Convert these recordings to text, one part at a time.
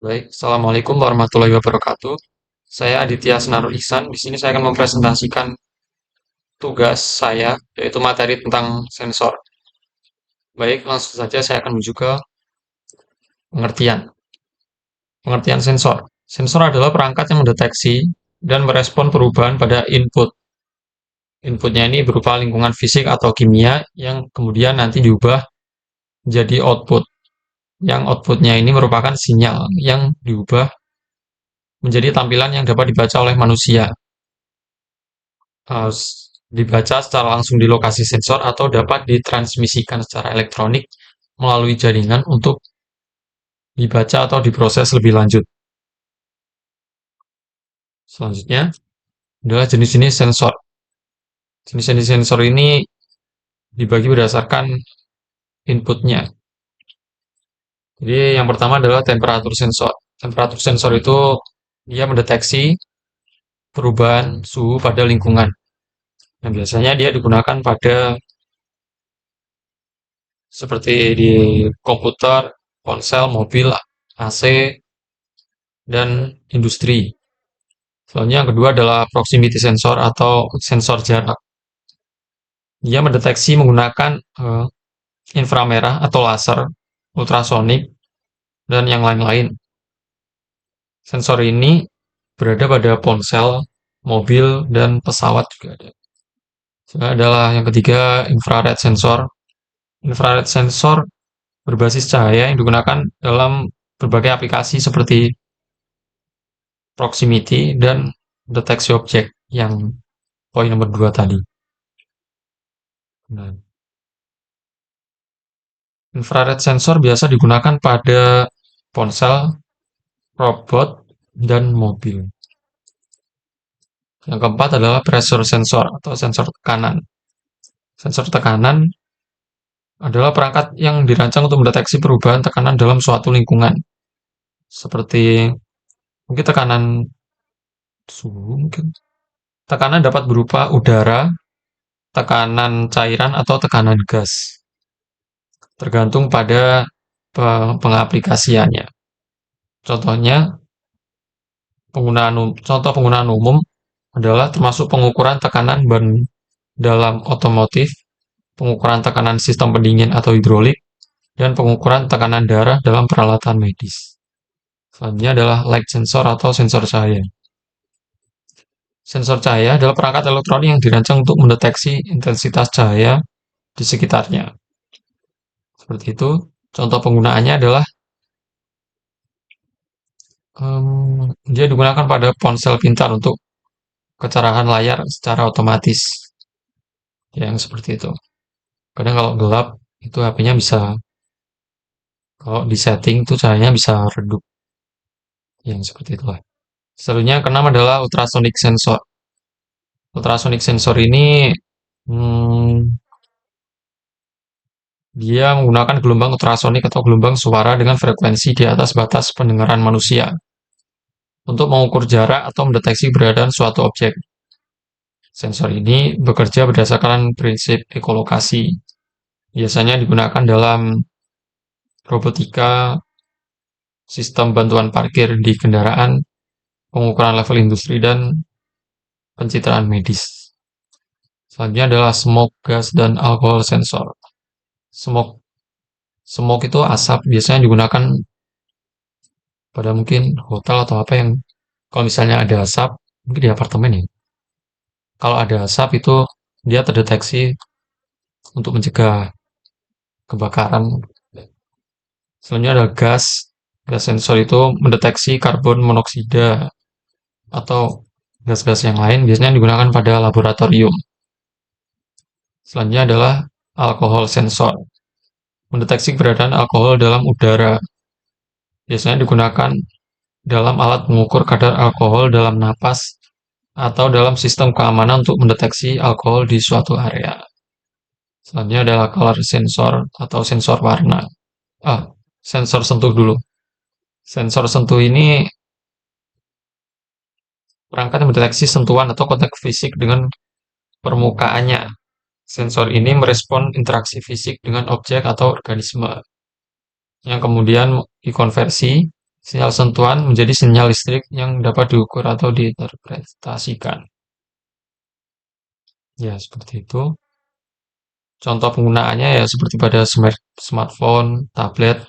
Baik, Assalamualaikum warahmatullahi wabarakatuh. Saya Aditya Senaru Ihsan. Di sini saya akan mempresentasikan tugas saya, yaitu materi tentang sensor. Baik, langsung saja saya akan menuju ke pengertian. Pengertian sensor. Sensor adalah perangkat yang mendeteksi dan merespon perubahan pada input. Inputnya ini berupa lingkungan fisik atau kimia yang kemudian nanti diubah menjadi output. Yang outputnya ini merupakan sinyal yang diubah menjadi tampilan yang dapat dibaca oleh manusia. uh, Dibaca secara langsung di lokasi sensor atau dapat ditransmisikan secara elektronik melalui jaringan untuk dibaca atau diproses lebih lanjut. Selanjutnya adalah jenis-jenis sensor. Jenis-jenis sensor ini dibagi berdasarkan inputnya. Jadi yang pertama adalah temperatur sensor. Temperatur sensor itu dia mendeteksi perubahan suhu pada lingkungan. Nah, biasanya dia digunakan pada seperti di komputer, ponsel, mobil, AC, dan industri. Selanjutnya yang kedua adalah proximity sensor atau sensor jarak. Dia mendeteksi menggunakan inframerah atau laser, ultrasonik, dan yang lain-lain. Sensor ini berada pada ponsel, mobil, dan pesawat juga ada. Selanjutnya adalah yang ketiga infrared sensor. Infrared sensor berbasis cahaya yang digunakan dalam berbagai aplikasi seperti proximity dan deteksi objek yang poin nomor 2 tadi. Nah, infrared sensor biasa digunakan pada ponsel, robot, dan mobil. Yang keempat adalah pressure sensor atau sensor tekanan. Sensor tekanan adalah perangkat yang dirancang untuk mendeteksi perubahan tekanan dalam suatu lingkungan. Seperti mungkin tekanan suhu mungkin. Tekanan dapat berupa udara, tekanan cairan, atau tekanan gas. Tergantung pada pengaplikasiannya. Contohnya, contoh penggunaan umum adalah termasuk pengukuran tekanan ban dalam otomotif, pengukuran tekanan sistem pendingin atau hidrolik, dan pengukuran tekanan darah dalam peralatan medis. Selanjutnya adalah light sensor atau sensor cahaya. Sensor cahaya adalah perangkat elektronik yang dirancang untuk mendeteksi intensitas cahaya di sekitarnya. Seperti itu. Contoh penggunaannya adalah dia digunakan pada ponsel pintar untuk kecerahan layar secara otomatis. Yang seperti itu. Kadang kalau gelap, itu HP-nya bisa, kalau di setting itu cahayanya bisa redup. Yang seperti itulah. Selanjutnya yang keenam adalah ultrasonic sensor. Ultrasonic sensor ini hmm, dia menggunakan gelombang ultrasonik atau gelombang suara dengan frekuensi di atas batas pendengaran manusia untuk mengukur jarak atau mendeteksi keberadaan suatu objek. Sensor ini bekerja berdasarkan prinsip ekolokasi. Biasanya digunakan dalam robotika, sistem bantuan parkir di kendaraan, pengukuran level industri, dan pencitraan medis. Selanjutnya adalah smoke, gas, dan alkohol sensor. Smoke, smoke itu asap, biasanya digunakan pada mungkin hotel atau apa yang kalau misalnya ada asap, mungkin di apartemen ya. Kalau ada asap itu dia terdeteksi untuk mencegah kebakaran. Selanjutnya ada gas. Gas sensor itu mendeteksi karbon monoksida atau gas-gas yang lain biasanya digunakan pada laboratorium. Selanjutnya adalah alkohol sensor. Mendeteksi keberadaan alkohol dalam udara. Biasanya digunakan dalam alat mengukur kadar alkohol dalam napas atau dalam sistem keamanan untuk mendeteksi alkohol di suatu area. Selanjutnya adalah color sensor atau sensor warna. Ah, sensor sentuh dulu. Sensor sentuh ini perangkat yang mendeteksi sentuhan atau kontak fisik dengan permukaannya. Sensor ini merespon interaksi fisik dengan objek atau organisme yang kemudian dikonversi Sinyal sentuhan menjadi sinyal listrik yang dapat diukur atau diinterpretasikan. Ya, seperti itu. Contoh penggunaannya ya seperti pada smartphone, tablet,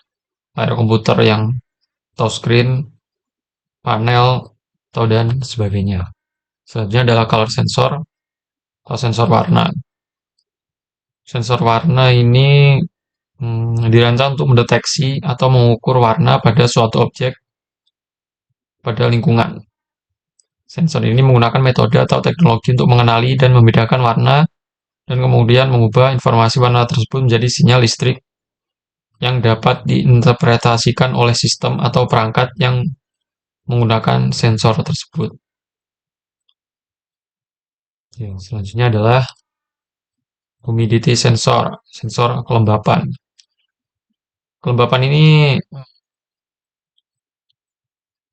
layar komputer yang touchscreen, panel, atau dan sebagainya. Selanjutnya adalah color sensor atau sensor warna. Sensor warna ini dirancang untuk mendeteksi atau mengukur warna pada suatu objek pada lingkungan. Sensor ini menggunakan metode atau teknologi untuk mengenali dan membedakan warna dan kemudian mengubah informasi warna tersebut menjadi sinyal listrik yang dapat diinterpretasikan oleh sistem atau perangkat yang menggunakan sensor tersebut. Yang selanjutnya adalah humidity sensor, sensor kelembapan. Kelembapan ini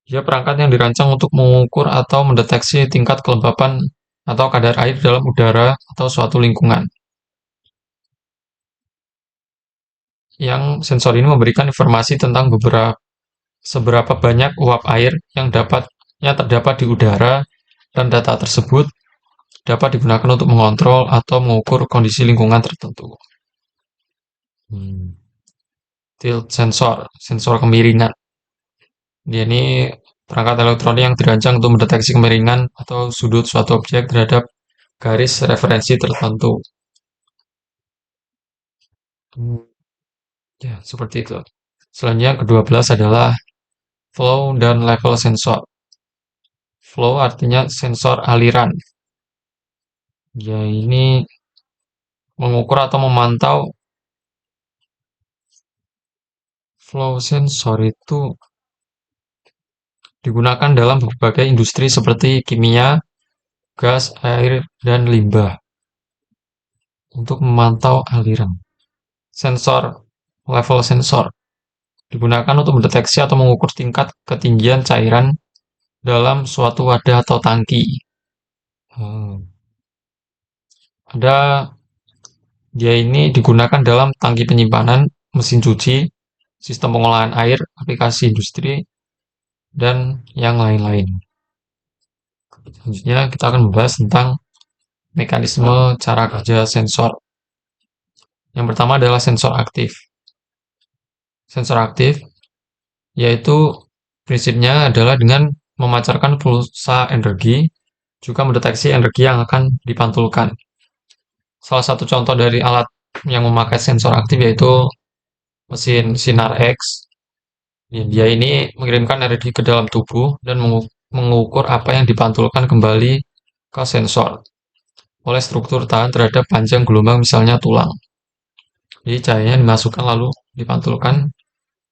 dia perangkat yang dirancang untuk mengukur atau mendeteksi tingkat kelembapan atau kadar air dalam udara atau suatu lingkungan. Yang sensor ini memberikan informasi tentang seberapa banyak uap air yang terdapat di udara, dan data tersebut dapat digunakan untuk mengontrol atau mengukur kondisi lingkungan tertentu. Tilt sensor, sensor kemiringan. Dia ini perangkat elektronik yang dirancang untuk mendeteksi kemiringan atau sudut suatu objek terhadap garis referensi tertentu. Ya, seperti itu. Selanjutnya yang ke-12 adalah flow dan level sensor. Flow artinya sensor aliran. Ya, ini mengukur atau memantau. Flow sensor itu digunakan dalam berbagai industri seperti kimia, gas, air, dan limbah untuk memantau aliran. Sensor level sensor digunakan untuk mendeteksi atau mengukur tingkat ketinggian cairan dalam suatu wadah atau tangki. Ada Dia ini digunakan dalam tangki penyimpanan, mesin cuci, sistem pengolahan air, aplikasi industri, dan yang lain-lain. Selanjutnya kita akan membahas tentang mekanisme cara kerja sensor. Yang pertama adalah sensor aktif. Sensor aktif yaitu prinsipnya adalah dengan memancarkan pulsa energi, juga mendeteksi energi yang akan dipantulkan. Salah satu contoh dari alat yang memakai sensor aktif yaitu mesin sinar X. Dia ini mengirimkan energi ke dalam tubuh dan mengukur apa yang dipantulkan kembali ke sensor oleh struktur tahan terhadap panjang gelombang, misalnya tulang. Jadi cahayanya dimasukkan lalu dipantulkan,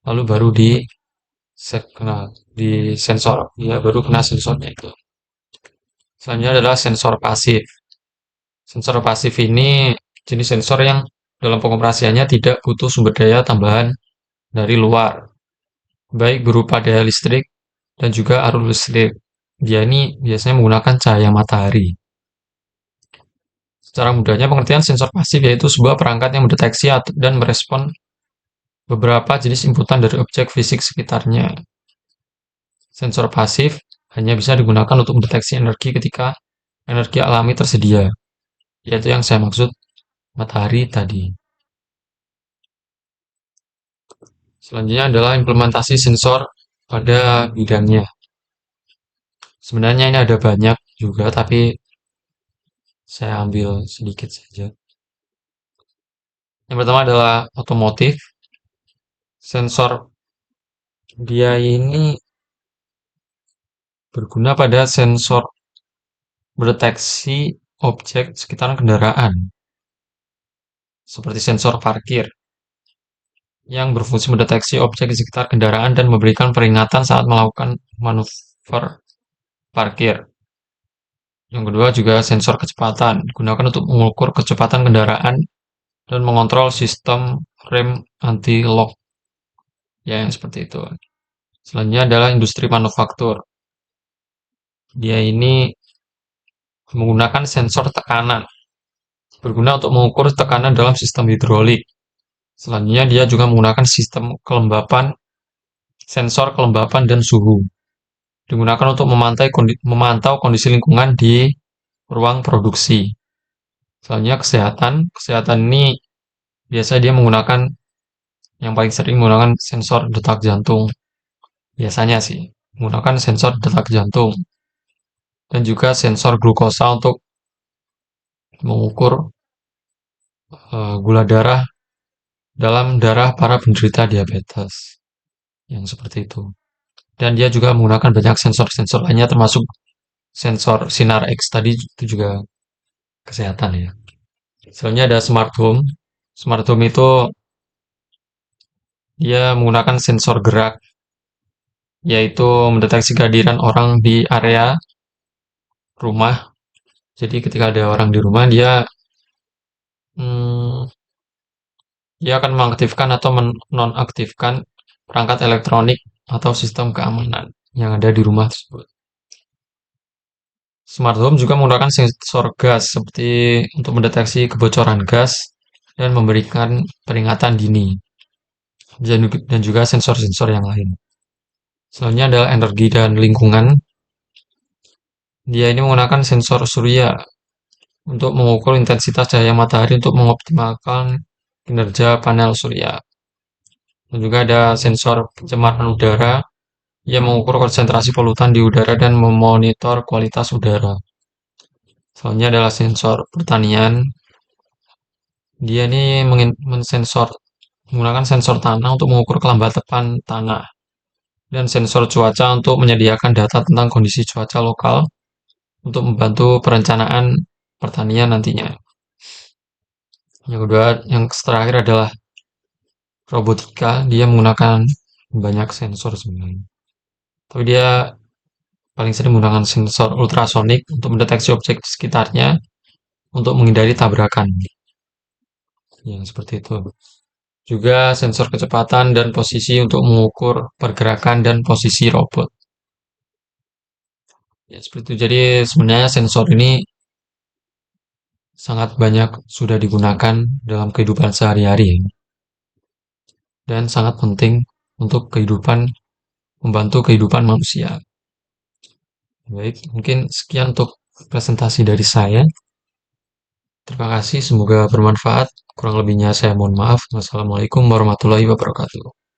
lalu baru di sensor, ya baru kena sensornya itu. Selanjutnya adalah sensor pasif. Sensor pasif ini jenis sensor yang dalam pengoperasiannya tidak butuh sumber daya tambahan dari luar, baik berupa daya listrik dan juga arus listrik. Dia ini biasanya menggunakan cahaya matahari. Secara mudahnya, pengertian sensor pasif yaitu sebuah perangkat yang mendeteksi dan merespon beberapa jenis inputan dari objek fisik sekitarnya. Sensor pasif hanya bisa digunakan untuk mendeteksi energi ketika energi alami tersedia, yaitu yang saya maksud matahari tadi. Selanjutnya adalah implementasi sensor pada bidangnya. Sebenarnya ini ada banyak juga, tapi saya ambil sedikit saja. Yang pertama adalah otomotif. Sensor dia ini berguna pada sensor mendeteksi objek sekitar kendaraan, seperti sensor parkir, yang berfungsi mendeteksi objek di sekitar kendaraan dan memberikan peringatan saat melakukan manuver parkir. Yang kedua juga sensor kecepatan, digunakan untuk mengukur kecepatan kendaraan dan mengontrol sistem rem anti-lock. Ya, yang seperti itu. Selanjutnya adalah industri manufaktur. Dia ini menggunakan sensor tekanan, berguna untuk mengukur tekanan dalam sistem hidrolik. Selanjutnya dia juga menggunakan sistem kelembapan sensor kelembapan dan suhu. Digunakan untuk memantau kondisi lingkungan di ruang produksi. Soalnya kesehatan, kesehatan ini biasa dia menggunakan yang paling sering menggunakan sensor detak jantung. Biasanya sih menggunakan sensor detak jantung dan juga sensor glukosa untuk mengukur gula darah dalam darah para penderita diabetes yang seperti itu. Dan dia juga menggunakan banyak sensor-sensor lainnya termasuk sensor sinar X tadi itu juga kesehatan ya. Selanjutnya ada smart home. Smart home itu dia menggunakan sensor gerak, yaitu mendeteksi kehadiran orang di area rumah. Jadi ketika ada orang di rumah, hmm, dia akan mengaktifkan atau menonaktifkan perangkat elektronik atau sistem keamanan yang ada di rumah tersebut. Smart home juga menggunakan sensor gas seperti untuk mendeteksi kebocoran gas dan memberikan peringatan dini dan juga sensor-sensor yang lain. Selanjutnya adalah energi dan lingkungan. Dia ini menggunakan sensor surya untuk mengukur intensitas cahaya matahari untuk mengoptimalkan kinerja panel surya. Dan juga ada sensor pencemaran udara yang mengukur konsentrasi polutan di udara dan memonitor kualitas udara. Selanjutnya adalah sensor pertanian. Dia ini mensensor menggunakan sensor tanah untuk mengukur kelembapan tanah dan sensor cuaca untuk menyediakan data tentang kondisi cuaca lokal untuk membantu perencanaan pertanian nantinya. Yang kedua, yang terakhir adalah robotika. Dia menggunakan banyak sensor sebenarnya. Tapi dia paling sering menggunakan sensor ultrasonik untuk mendeteksi objek di sekitarnya untuk menghindari tabrakan. Yang seperti itu. Juga sensor kecepatan dan posisi untuk mengukur pergerakan dan posisi robot. Ya, seperti itu. Jadi sebenarnya sensor ini sangat banyak sudah digunakan dalam kehidupan sehari-hari dan sangat penting untuk membantu kehidupan manusia. Baik, mungkin sekian untuk presentasi dari saya. Terima kasih, semoga bermanfaat. Kurang lebihnya saya mohon maaf. Wassalamualaikum warahmatullahi wabarakatuh.